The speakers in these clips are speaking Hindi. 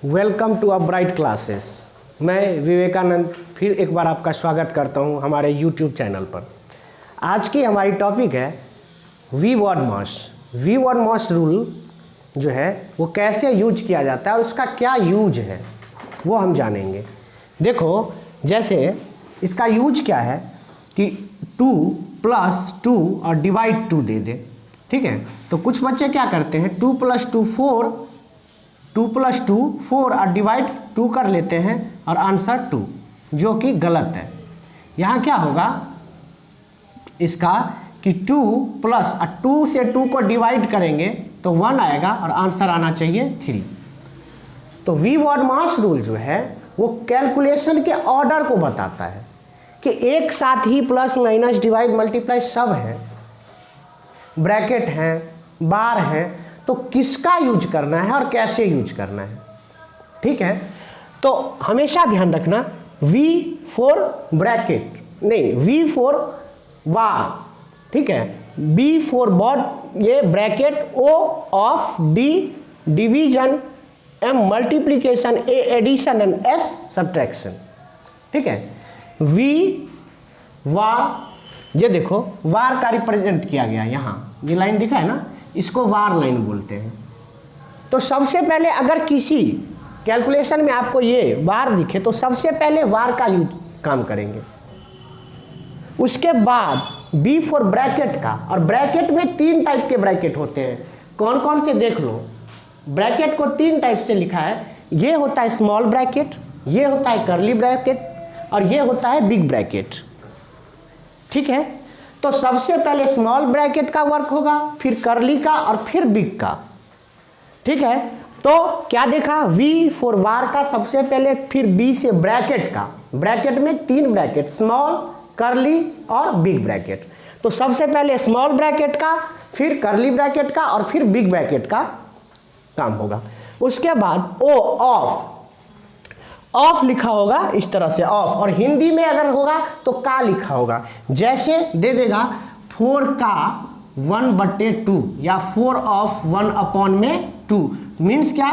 Welcome to a bright classes. मैं विवेकानंद फिर एक बार आपका स्वागत करता हूं हमारे यूट्यूब चैनल पर। आज की हमारी टॉपिक है V BODMAS. V BODMAS rule जो है वो कैसे यूज किया जाता है और उसका क्या यूज है वो हम जानेंगे। देखो, जैसे इसका यूज क्या है कि 2 + 2 और डिवाइड 2 दे दे, ठीक है। तो कुछ बच्चे क्या करते हैं 2 + 2 4, 2 + 2 4 और डिवाइड 2 कर लेते हैं और आंसर 2, जो कि गलत है। यहाँ क्या होगा इसका कि 2 + 2 से 2 को डिवाइड करेंगे तो 1 आएगा और आंसर आना चाहिए 3। तो वी वर्ड मास रूल जो है वो कैलकुलेशन के ऑर्डर को बताता है कि एक साथ ही प्लस माइनस डिवाइड मल्टीप्लाई सब है, ब्रैकेट हैं, बार हैं, तो किसका यूज करना है और कैसे यूज करना है, ठीक है। तो हमेशा ध्यान रखना V फॉर ब्रैकेट नहीं, V फॉर बार, ठीक है, B फॉर बॉड, ये bracket, O of, D division, M multiplication, A addition and S subtraction, ठीक है। V वार, ये देखो वार का रिप्रेजेंट किया गया, यहाँ ये लाइन दिखा है ना, इसको वार लाइन बोलते हैं। तो सबसे पहले अगर किसी कैलकुलेशन में आपको ये वार दिखे तो सबसे पहले वार का यूज काम करेंगे। उसके बाद बी फॉर ब्रैकेट का, और ब्रैकेट में 3 टाइप के ब्रैकेट होते हैं। कौन कौन से देख लो। ब्रैकेट को 3 टाइप से लिखा है। ये होता है स्मॉल ब्रैकेट, ये होता है कर्ली ब्रैकेट और ये होता है बिग ब्रैकेट, ठीक है। तो सबसे पहले स्मॉल ब्रैकेट का वर्क होगा, फिर कर्ली का और फिर बिग का, ठीक है। तो क्या देखा, V फॉर वार का सबसे पहले, फिर B से ब्रैकेट का, ब्रैकेट में 3 ब्रैकेट, स्मॉल, कर्ली और बिग ब्रैकेट। तो सबसे पहले स्मॉल ब्रैकेट का, फिर कर्ली ब्रैकेट का और फिर बिग ब्रैकेट का काम होगा। उसके बाद O ऑफ लिखा होगा इस तरह से ऑफ, और हिंदी में अगर होगा तो का लिखा होगा। जैसे दे देगा 4 का 1/2 या 4 ऑफ 1/2 मीन्स क्या,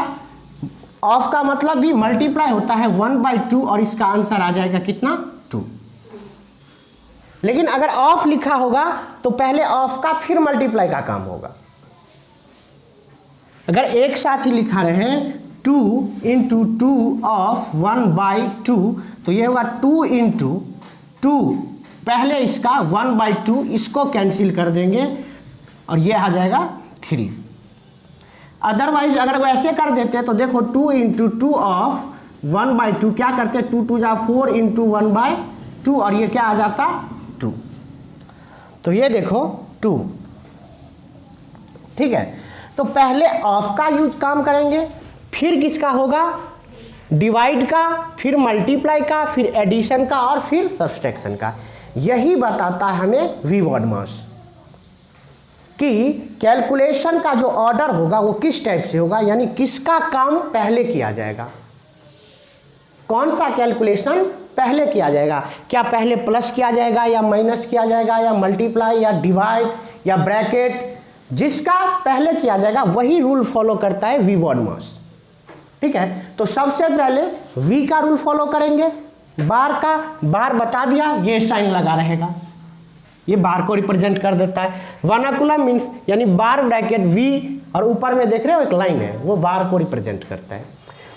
ऑफ का मतलब भी मल्टीप्लाई होता है 1/2 और इसका आंसर आ जाएगा कितना 2। लेकिन अगर ऑफ लिखा होगा तो पहले ऑफ का फिर मल्टीप्लाई का काम होगा। अगर एक साथ ही लिखा रहे 2 × 2 ऑफ 1/2 तो ये होगा 2 × 2, पहले इसका 1/2, इसको कैंसिल कर देंगे और ये आ जाएगा 3। अदरवाइज अगर वैसे कर देते हैं तो देखो 2 × 2 ऑफ 1/2 क्या करते हैं, 2 × 2 = 4 × 1/2 और ये क्या आ जाता 2। तो ये देखो 2, ठीक है। तो पहले ऑफ का यूज काम करेंगे, फिर किसका होगा डिवाइड का, फिर मल्टीप्लाई का, फिर एडिशन का और फिर सब्सट्रैक्शन का। यही बताता है हमें वी वर्ड मास कि कैलकुलेशन का जो ऑर्डर होगा वो किस टाइप से होगा, यानी किसका काम पहले किया जाएगा, कौन सा कैलकुलेशन पहले किया जाएगा। क्या पहले प्लस किया जाएगा या माइनस किया जाएगा या मल्टीप्लाई या डिवाइड या ब्रैकेट, जिसका पहले किया जाएगा वही रूल फॉलो करता है वी वर्ड मास, ठीक है। तो सबसे पहले V का रूल फॉलो करेंगे, बार का, बार बता दिया, ये साइन लगा रहेगा, ये बार को रिप्रेजेंट कर देता है। वर्नाकुलम मीन्स यानी बार ब्रैकेट V, और ऊपर में देख रहे हो एक लाइन है, वो बार को रिप्रेजेंट करता है।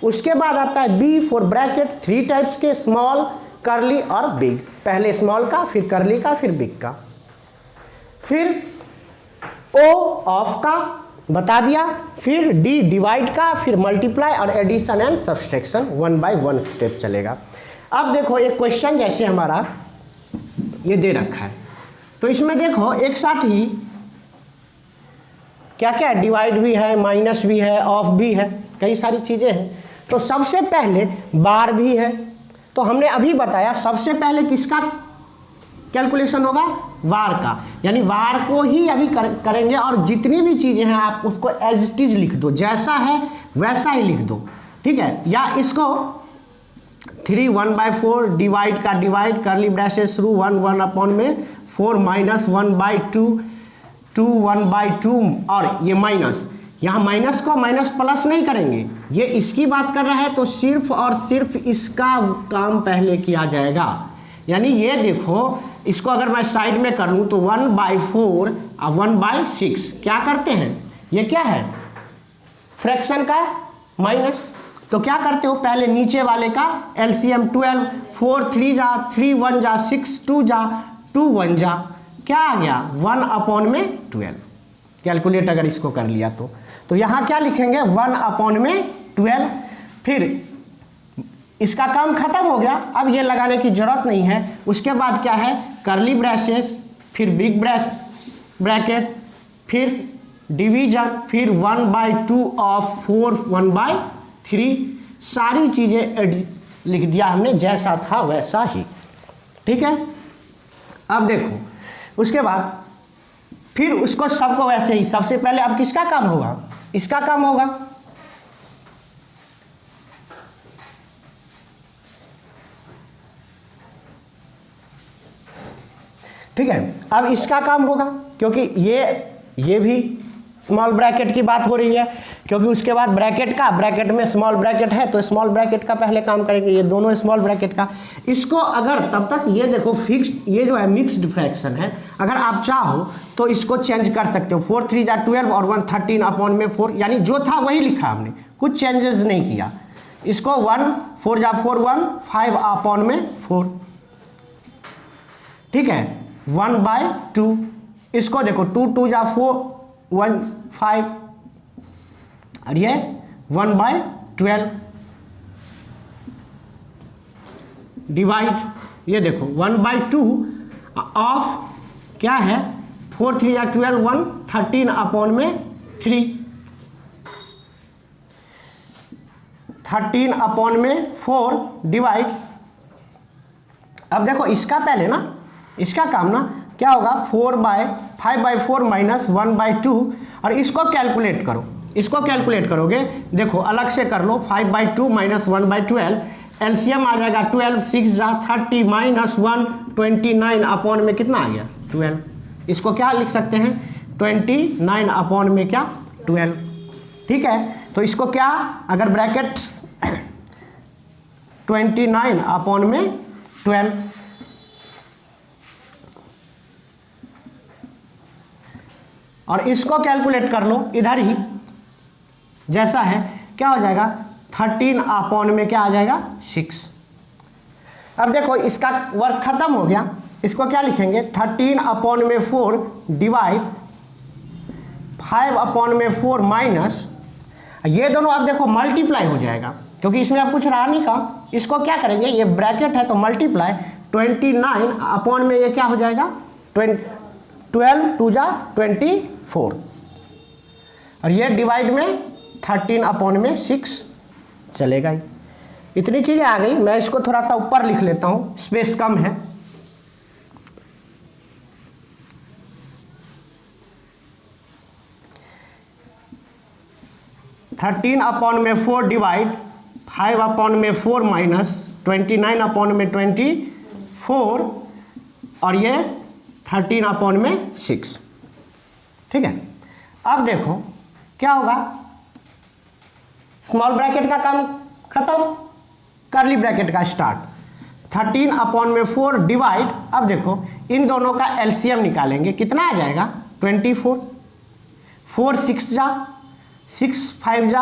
उसके बाद आता है B फॉर ब्रैकेट, 3 टाइप्स के, स्मॉल, कर्ली और बिग। पहले स्मॉल का, फिर कर्ली का, फिर बिग का। फिर O ऑफ का बता दिया, फिर D डिवाइड का, फिर मल्टीप्लाई और addition and subtraction 1 by 1 step चलेगा। अब देखो एक क्वेश्चन जैसे हमारा ये दे रखा है, तो इसमें देखो एक साथ ही क्या क्या है, डिवाइड भी है, माइनस भी है, ऑफ भी है, कई सारी चीज़ें हैं। तो सबसे पहले बार भी है, तो हमने अभी बताया सबसे पहले किसका कैलकुलेशन होगा, वार का, यानी वार को ही अभी करेंगे और जितनी भी चीज़ें हैं आप उसको एज इट इज लिख दो, जैसा है वैसा ही लिख दो, ठीक है। या इसको 3 1/4 डिवाइड का डिवाइड, कर्ली ब्रैकेट शुरू 1 1/4 में 4 - 1/2 2 1/2 और ये माइनस, यहाँ माइनस को माइनस प्लस नहीं करेंगे, ये इसकी बात कर रहा है तो सिर्फ और सिर्फ इसका काम पहले किया जाएगा। यानी ये देखो, इसको अगर मैं साइड में कर लूँ तो 1/4 और 1/6 क्या करते हैं, ये क्या है फ्रैक्शन का माइनस। तो क्या करते हो, पहले नीचे वाले का एलसीएम 12, 4 3 जा 3 1 जा 6 2 जा 2 1 जा, क्या आ गया 1/12। कैलकुलेट अगर इसको कर लिया तो यहाँ क्या लिखेंगे 1/12। फिर इसका काम खत्म हो गया, अब ये लगाने की जरूरत नहीं है। उसके बाद क्या है, करली ब्रैसेस, फिर बिग ब्रैकेट, फिर डिवीजन, फिर 1/2 ऑफ 4 1/3, सारी चीज़ें लिख दिया हमने, जैसा था वैसा ही। ठीक है, अब देखो उसके बाद फिर उसको सबको वैसे ही, सबसे पहले अब किसका काम होगा, इसका काम होगा। ठीक है, अब इसका काम होगा, क्योंकि ये भी स्मॉल ब्रैकेट की बात हो रही है, क्योंकि उसके बाद ब्रैकेट में स्मॉल ब्रैकेट है तो स्मॉल ब्रैकेट का पहले काम करेंगे, ये दोनों स्मॉल ब्रैकेट का। इसको अगर तब तक ये देखो फिक्स्ड, ये जो है मिक्स्ड फ्रैक्शन है, अगर आप चाहो तो इसको चेंज कर सकते हो। 4 3 जा 12 और 1 13/4, यानी जो था वही लिखा हमने, कुछ चेंजेस नहीं किया। इसको 1 4 जा 4 1 5/4, ठीक है 1/2। इसको देखो 2 2 जा 4 1 5 और ये 1/12 डिवाइड, ये देखो 1/2 ऑफ क्या है 4 3 या 12 1 13/3 13/4 डिवाइड। अब देखो इसका पहले ना, इसका काम ना क्या होगा 5/4 माइनस 1/2, और इसको कैलकुलेट करो, इसको कैलकुलेट करोगे, देखो अलग से कर लो। 5/2 माइनस 1/12, एलसीएम आ जाएगा 12, 6 जा 30 माइनस 1 29 में कितना आ गया 12। इसको क्या लिख सकते हैं 29 में क्या 12। ठीक है, तो इसको क्या अगर ब्रैकेट 29/12, और इसको कैलकुलेट कर लो इधर ही जैसा है, क्या हो जाएगा 13 में क्या आ जाएगा 6। अब देखो इसका वर्क खत्म हो गया, इसको क्या लिखेंगे 13/4 डिवाइड 5/4 माइनस, ये दोनों अब देखो मल्टीप्लाई हो जाएगा, क्योंकि इसमें अब कुछ रहा नहीं का। इसको क्या करेंगे, ये ब्रैकेट है तो मल्टीप्लाई 29 में ये क्या हो जाएगा 12 2 जा 24, और ये डिवाइड में 13/6 चलेगा ही। इतनी चीज़ें आ गई। मैं इसको थोड़ा सा ऊपर लिख लेता हूँ, स्पेस कम है। थर्टीन अपॉन में 4 डिवाइड 5/4 माइनस 29/24, और ये 13/6। ठीक है, अब देखो क्या होगा, स्मॉल ब्रैकेट का काम खत्म, करली ब्रैकेट का स्टार्ट। 13/4 डिवाइड, अब देखो इन दोनों का एलसीएम निकालेंगे, कितना आ जाएगा 24, 4 6 जा 6 5 जा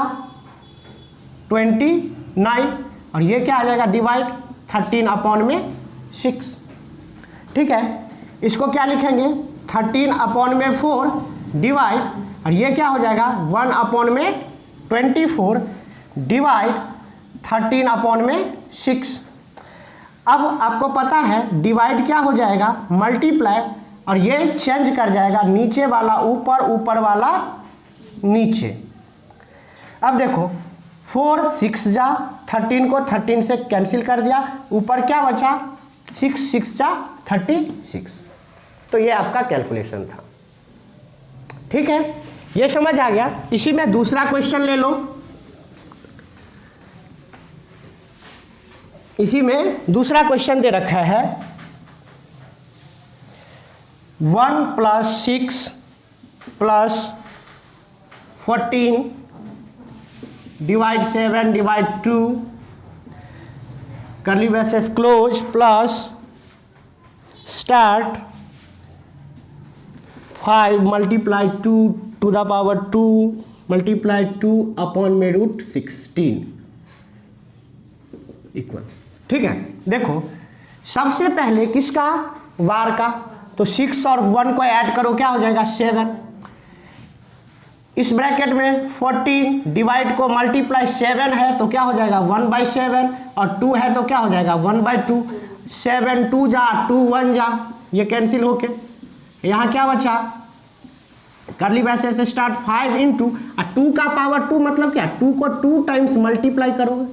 29, और ये क्या आ जाएगा डिवाइड 13/6। ठीक है, इसको क्या लिखेंगे 13/4 डिवाइड, और ये क्या हो जाएगा 1/24 डिवाइड 13/6। अब आपको पता है डिवाइड क्या हो जाएगा मल्टीप्लाई, और ये चेंज कर जाएगा, नीचे वाला ऊपर, ऊपर वाला नीचे। अब देखो 4 6 जा 13 को 13 से कैंसिल कर दिया, ऊपर क्या बचा 6 6 जा 36। तो ये आपका कैलकुलेशन था। ठीक है, ये समझ आ गया। इसी में दूसरा क्वेश्चन ले लो, इसी में दूसरा क्वेश्चन दे रखा है 1 + 6 + 14 divide 7 divide 2 curly braces close plus start 5 multiply 2 to the power 2 multiply 2 upon में रूट 16 इक्वल। ठीक है, देखो सबसे पहले किसका, वार का, तो 6 और 1 को ऐड करो, क्या हो जाएगा 7। इस ब्रैकेट में 14 डिवाइड को मल्टीप्लाई 7 है तो क्या हो जाएगा 1/7 और 2 है तो क्या हो जाएगा 1/2। 7 2 जा 2 1 जा, ये कैंसिल होके यहाँ क्या बचा, कर्ली ब्रैकेट से स्टार्ट 5 इंटू 2 का पावर 2 मतलब क्या, 2 को 2 टाइम्स मल्टीप्लाई करोगे,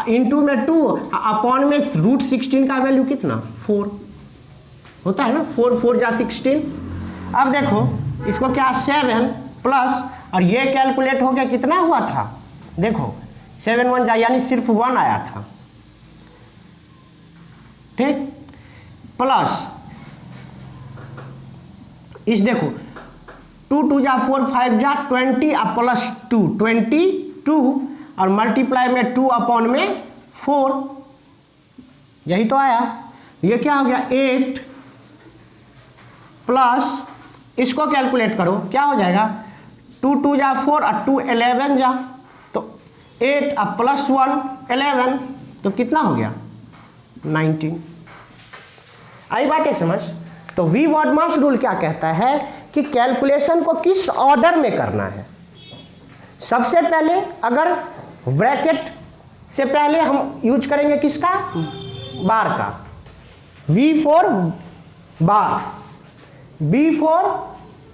इंटू में 2 अपॉन में रूट 16 का वैल्यू कितना 4 होता है ना, 4 4 जा 16। अब देखो इसको क्या 7 प्लस और ये कैलकुलेट हो गया कितना हुआ था, देखो 7 1 जा यानी सिर्फ 1 आया था, ठीक, प्लस इस देखो 2 2 जा 4 5 जा 20 और प्लस 2 22 और मल्टीप्लाई में 2 अपॉन में 4, यही तो आया। ये क्या हो गया 8 प्लस इसको कैलकुलेट करो क्या हो जाएगा 2 2 जा 4 और 2 11 जा तो 8 और प्लस 1 11 तो कितना हो गया 19। आई बात है समझ। तो वी वॉडमास रूल क्या कहता है कि कैलकुलेशन को किस ऑर्डर में करना है। सबसे पहले अगर ब्रैकेट से पहले हम यूज करेंगे किसका, बार का, V for bar, B for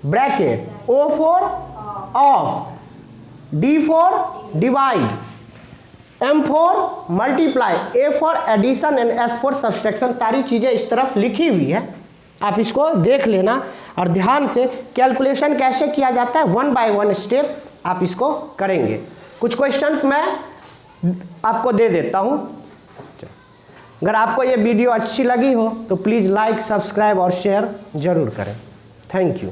bracket, O for of, D for divide, M for multiply, A for addition and S for subtraction. सारी चीज़ें इस तरफ लिखी हुई है, आप इसको देख लेना और ध्यान से कैलकुलेशन कैसे किया जाता है 1 बाय 1 स्टेप आप इसको करेंगे। कुछ क्वेश्चंस मैं आपको दे देता हूं। अगर आपको ये वीडियो अच्छी लगी हो तो प्लीज़ लाइक सब्सक्राइब और शेयर ज़रूर करें। Thank you.